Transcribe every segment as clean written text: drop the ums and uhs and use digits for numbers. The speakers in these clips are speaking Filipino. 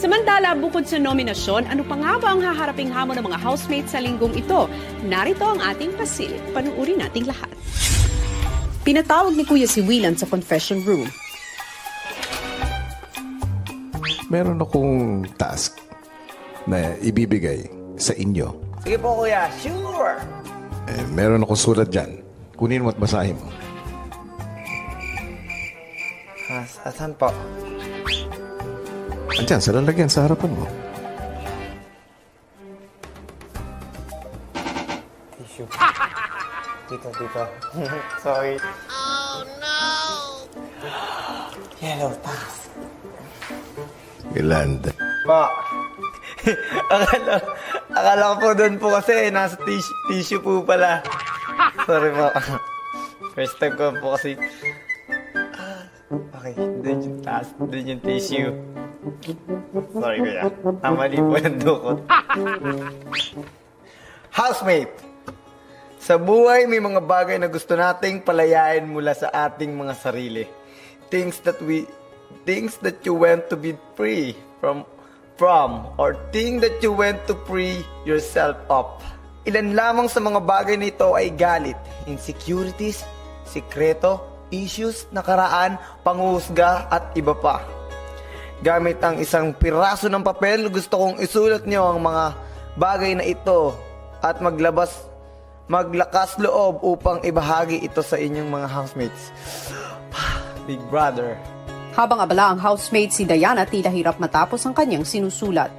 Samantala, bukod sa nominasyon, ano pa nga ba ang haharaping hamon ng mga housemates sa linggong ito? Narito ang ating pasilip. Panuuri nating lahat. Pinatawag ni Kuya si Willan sa confession room. Meron akong task na ibibigay sa inyo. Sige po, kuya. Sure! Meron akong sulat dyan. Kunin mo at basahin mo. Saan po? Andyan, sa lalagyan, sa harapan mo. Tissue. Dito. Sorry. Oh, no! Yellow task. Yolanda. Ma, akala ko po doon po kasi nasa tissue po pala. Sorry po. First time ko po kasi. Okay, doon yung task, doon yung tissue. Sorry kuya. Mali po yung dukot. Housemate! Sa buhay, may mga bagay na gusto nating palayain mula sa ating mga sarili. Things that you went to be free from or thing that you went to free yourself of. Ilan lamang sa mga bagay nito ay galit, insecurities, sikreto, issues, nakaraan, panghusga at iba pa. Gamit ang isang piraso ng papel, gusto kong isulat niyo ang mga bagay na ito at maglakas loob upang ibahagi ito sa inyong mga housemates. Big brother. Habang abala ang housemate, si Diana tila hirap matapos ang kanyang sinusulat.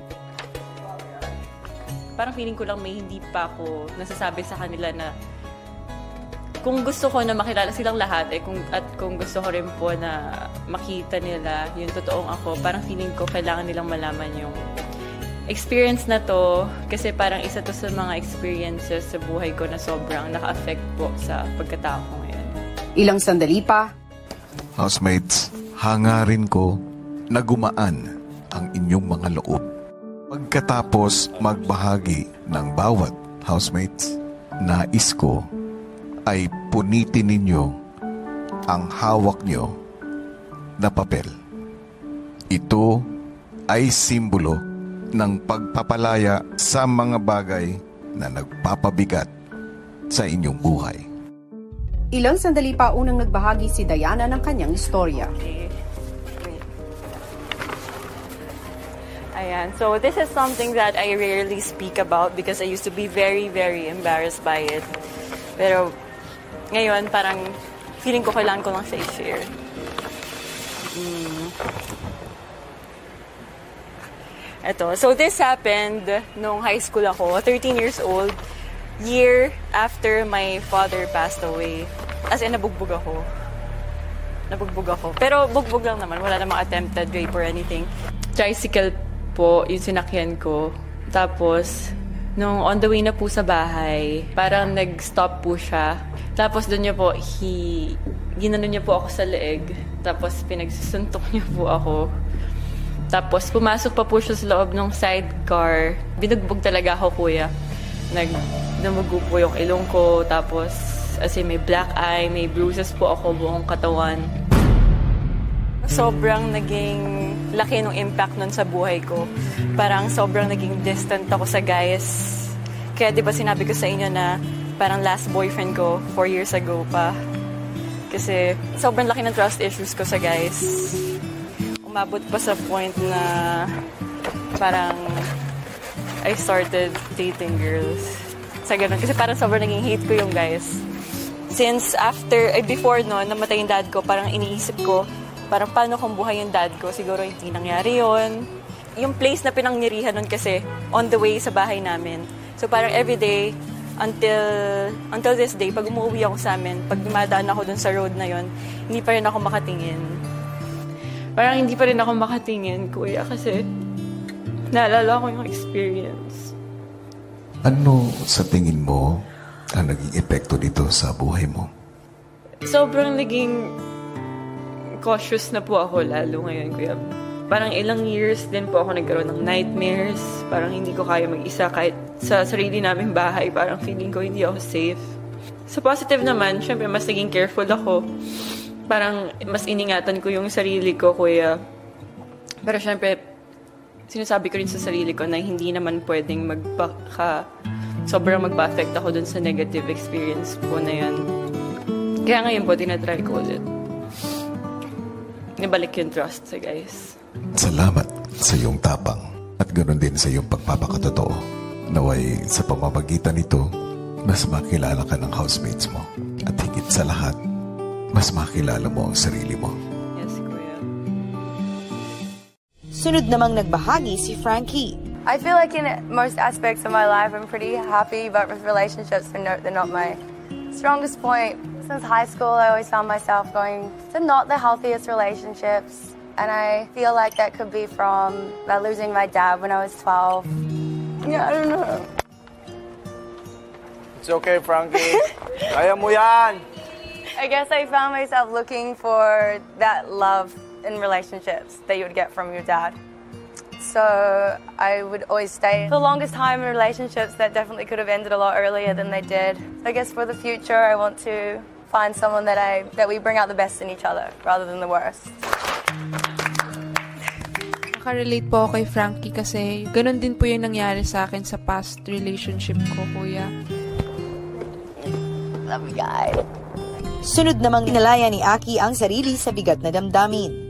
Parang feeling ko lang may hindi pa ako nasasabi sa kanila na kung gusto ko na makilala silang lahat kung gusto ko rin po na makita nila yung totoong ako, parang feeling ko kailangan nilang malaman yung experience na to kasi parang isa to sa mga experiences sa buhay ko na sobrang naka-affect po sa pagkatao ko ngayon. Ilang sandali pa, Housemates, hangarin ko na gumaan ang inyong mga loob. Pagkatapos magbahagi ng bawat housemates, nais ko ay punitin ninyo ang hawak nyo na papel. Ito ay simbolo ng pagpapalaya sa mga bagay na nagpapabigat sa inyong buhay. ilang sandali pa unang nagbahagi si Diana ng kanyang istorya. Okay. Wait. Ayan. So, this is something that I rarely speak about because I used to be very, very embarrassed by it. Pero, ngayon, parang feeling ko kailangan ko lang siya i-share. Ito. So, this happened nung high school ako, 13 years old, year after my father passed away. As in, nabugbog ako. Pero bugbog lang naman. Wala namang attempted rape or anything. Tricycle po yung sinakyan ko. Tapos, nung on the way na po sa bahay, parang nag-stop po siya. Tapos doon niya po, ginano niya po ako sa leeg. Tapos pinagsusuntok niya po ako. Tapos pumasok pa po siya sa loob ng sidecar. Binugbog talaga ako, kuya. Namugo po yung ilong ko. Tapos, as in, may black eye, may bruises po ako buong katawan. Sobrang naging laki ng impact nun sa buhay ko. Parang sobrang naging distant ako sa guys. Kaya di ba sinabi ko sa inyo na parang last boyfriend ko 4 years ago pa. Kasi sobrang laki ng trust issues ko sa guys. Umabot pa sa point na parang I started dating girls. Sa ganun. Kasi parang sobrang naging hate ko yung guys. Since before noon, namatay yung dad ko, parang iniisip ko, parang paano kung buhay yung dad ko? Siguro hindi nangyari yun. Yung place na pinangyarihan nun kasi, on the way sa bahay namin. So parang everyday, until this day, pag umuwi ako sa amin, pag dumadaan ako dun sa road na yun, hindi pa rin ako makatingin. Parang hindi pa rin ako makatingin, kuya, kasi naalala ko yung experience. Ano sa tingin mo ang naging epekto dito sa buhay mo? Sobrang naging cautious na po ako lalo ngayon, kuya. Parang ilang years din po ako nagkaroon ng nightmares. Parang hindi ko kaya mag-isa kahit sa sarili naming bahay. Parang feeling ko hindi ako safe. Sa positive naman, syempre mas naging careful ako. Parang mas iningatan ko yung sarili ko, kuya. Pero syempre, sinasabi ko rin sa sarili ko na hindi naman pwedeng sobrang magpa-affect ako dun sa negative experience ko na yan. Kaya ngayon po, tinatry ko ulit. Nabalik yung trust sa guys. Salamat sa iyong tapang at ganoon din sa iyong pagpapakatotoo. Naway sa pamamagitan nito, mas makilala ka ng housemates mo. At higit sa lahat, mas makilala mo ang sarili mo. Yes, kuya. Sunod namang nagbahagi si Frankie. I feel like in most aspects of my life, I'm pretty happy, but with relationships, they're not my strongest point. Since high school, I always found myself going to not the healthiest relationships. And I feel like that could be from losing my dad when I was 12. Yeah, I don't know. It's okay, Frankie. Kaya mo yan! I guess I found myself looking for that love in relationships that you would get from your dad. So I would always stay for the longest time in relationships that definitely could have ended a lot earlier than they did. I guess for the future, I want to find someone that we bring out the best in each other rather than the worst. Nakarelate po ako kay Frankie kasi ganun din po yung nangyari sa akin sa past relationship ko, kuya. Love you guys. Sunod namang inalaya ni Aki ang sarili sa bigat na damdamin.